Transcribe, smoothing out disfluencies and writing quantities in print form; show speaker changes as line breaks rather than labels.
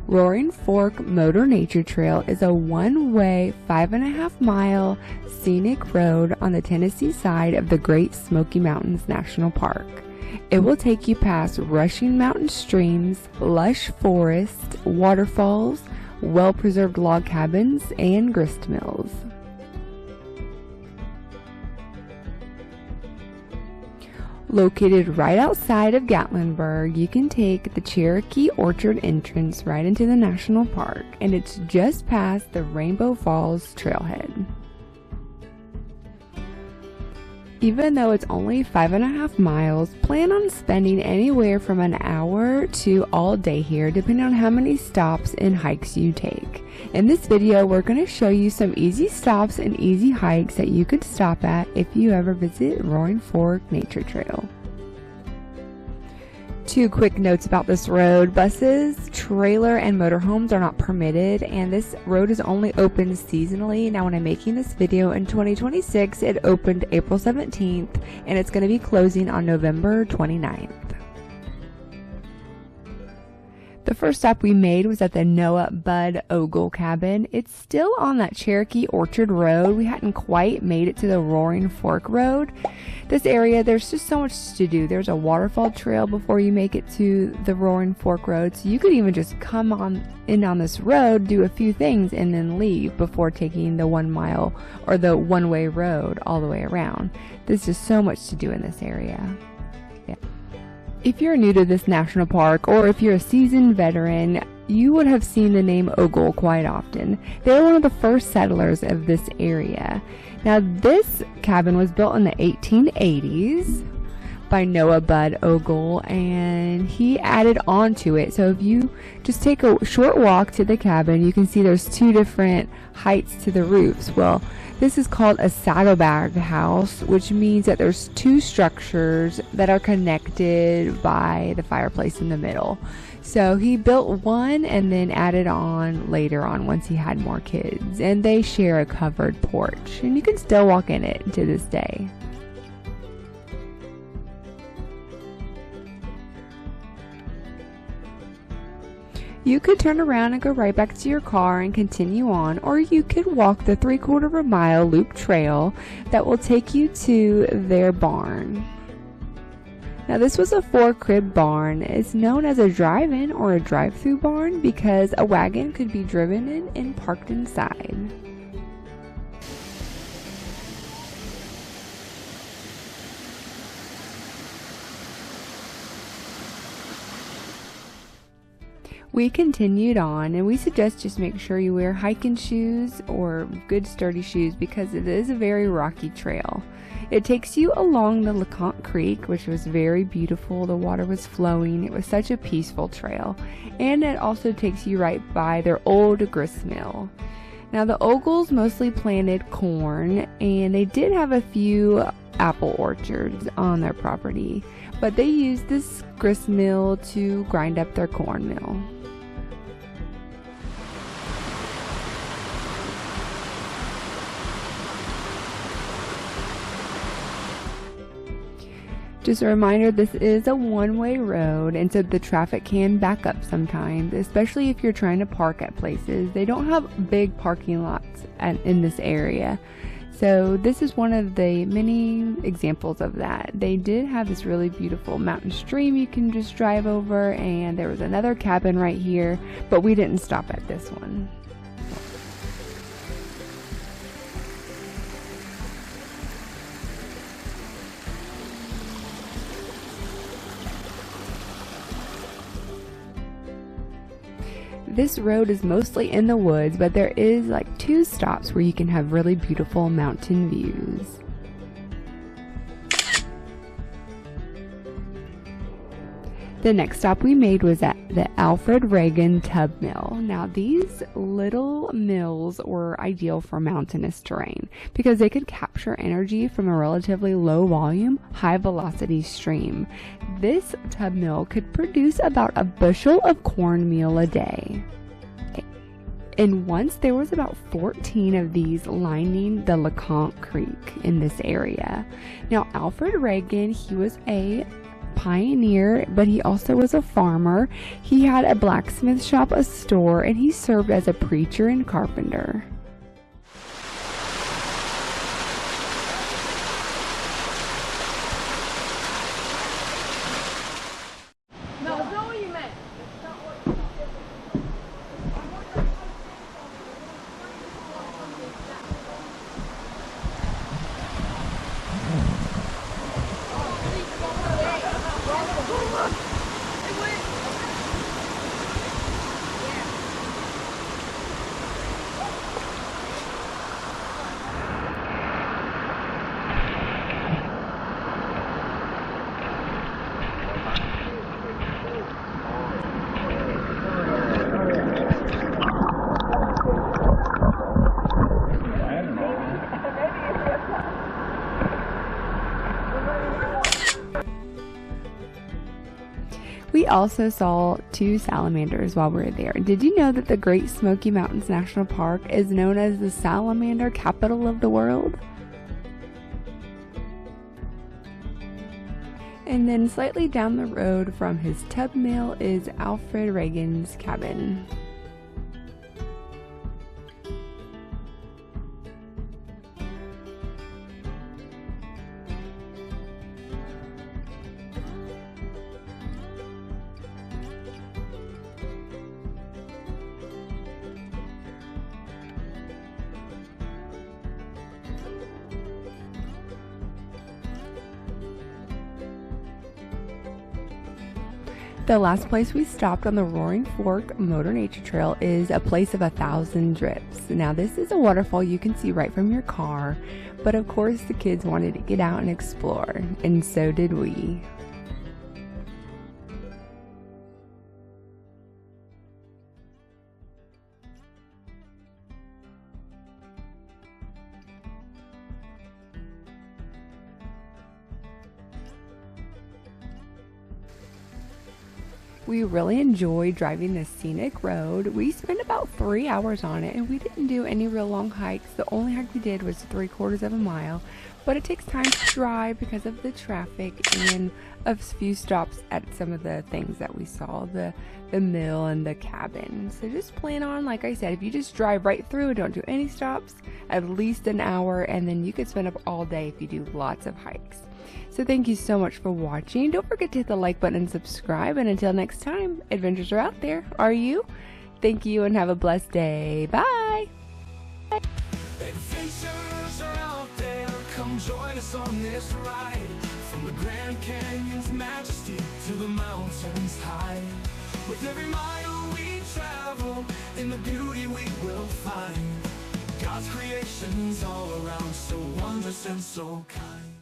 Roaring Fork Motor Nature Trail is a one-way 5.5-mile scenic road on the Tennessee side of the Great Smoky Mountains National Park. It will take you past rushing mountain streams, lush forests, waterfalls, well-preserved log cabins, and grist mills. Located right outside of Gatlinburg, you can take the Cherokee Orchard entrance right into the national park, and it's just past the Rainbow Falls trailhead. Even though it's only 5.5 miles, plan on spending anywhere from an hour to all day here, depending on how many stops and hikes you take. In this video, we're going to show you some easy stops and easy hikes that you could stop at if you ever visit Roaring Fork Nature Trail. 2 quick notes about this road. Buses, trailer, and motorhomes are not permitted, and this road is only open seasonally. Now, when I'm making this video in 2026, it opened April 17th, and it's going to be closing on November 29th. The first stop we made was at the Noah Bud Ogle cabin. It's still on that Cherokee Orchard Road. We hadn't quite made it to the Roaring Fork Road. This area, there's just so much to do. There's a waterfall trail before you make it to the Roaring Fork Road, so you could even just come on in on this road, do a few things, and then leave before taking the 1 mile or the one-way road all the way around. There's just so much to do in this area. Yeah. If you're new to this national park, or if you're a seasoned veteran, you would have seen the name Ogle quite often. They were one of the first settlers of this area. Now, this cabin was built in the 1880s by Noah Bud Ogle, and he added on to it. So if you just take a short walk to the cabin, you can see there's 2 different heights to the roofs. Well, this is called a saddlebag house, which means that there's 2 structures that are connected by the fireplace in the middle. So he built one and then added on later on once he had more kids. And they share a covered porch, and you can still walk in it to this day. You could turn around and go right back to your car and continue on, or you could walk the 3/4 mile loop trail that will take you to their barn. Now, this was a 4-crib barn. It's known as a drive-in or a drive-through barn because a wagon could be driven in and parked inside. We continued on, and we suggest just make sure you wear hiking shoes or good sturdy shoes because it is a very rocky trail. It takes you along the LeConte Creek, which was very beautiful. The water was flowing. It was such a peaceful trail. And it also takes you right by their old grist mill. Now, the Ogles mostly planted corn, and they did have a few apple orchards on their property, but they used this grist mill to grind up their cornmeal. Just a reminder, this is a one-way road, and so the traffic can back up sometimes, especially if you're trying to park at places. They don't have big parking lots in this area. So this is one of the many examples of that. They did have this really beautiful mountain stream you can just drive over, and there was another cabin right here, but we didn't stop at this one. This road is mostly in the woods, but there is like 2 stops where you can have really beautiful mountain views. The next stop we made was at the Alfred Reagan Tub Mill. Now, these little mills were ideal for mountainous terrain because they could capture energy from a relatively low volume, high velocity stream. This tub mill could produce about a bushel of cornmeal a day. And once there was about 14 of these lining the LeConte Creek in this area. Now, Alfred Reagan, he was a pioneer, but he also was a farmer. He had a blacksmith shop, a store, and he served as a preacher and carpenter. We also saw 2 salamanders while we were there. Did you know that the Great Smoky Mountains National Park is known as the salamander capital of the world? And then slightly down the road from his tub mill is Alfred Reagan's cabin. The last place we stopped on the Roaring Fork Motor Nature Trail is a place of 1,000 drips. Now this is a waterfall you can see right from your car, but of course the kids wanted to get out and explore, and so did we. We really enjoyed driving the scenic road. We spent about 3 hours on it, and we didn't do any real long hikes. The only hike we did was 3/4 of a mile, but it takes time to drive because of the traffic and a few stops at some of the things that we saw, the mill and the cabin. So just plan on, like I said, if you just drive right through and don't do any stops, at least an hour, and then you could spend up all day if you do lots of hikes. So thank you so much for watching. Don't forget to hit the like button and subscribe. And until next time, adventures are out there. Are you? Thank you and have a blessed day. Bye.
Adventures are out there. Come join us on this ride. From the Grand Canyon's majesty to the mountains high. With every mile we travel, in the beauty we will find. God's creations all around, so wondrous and so kind.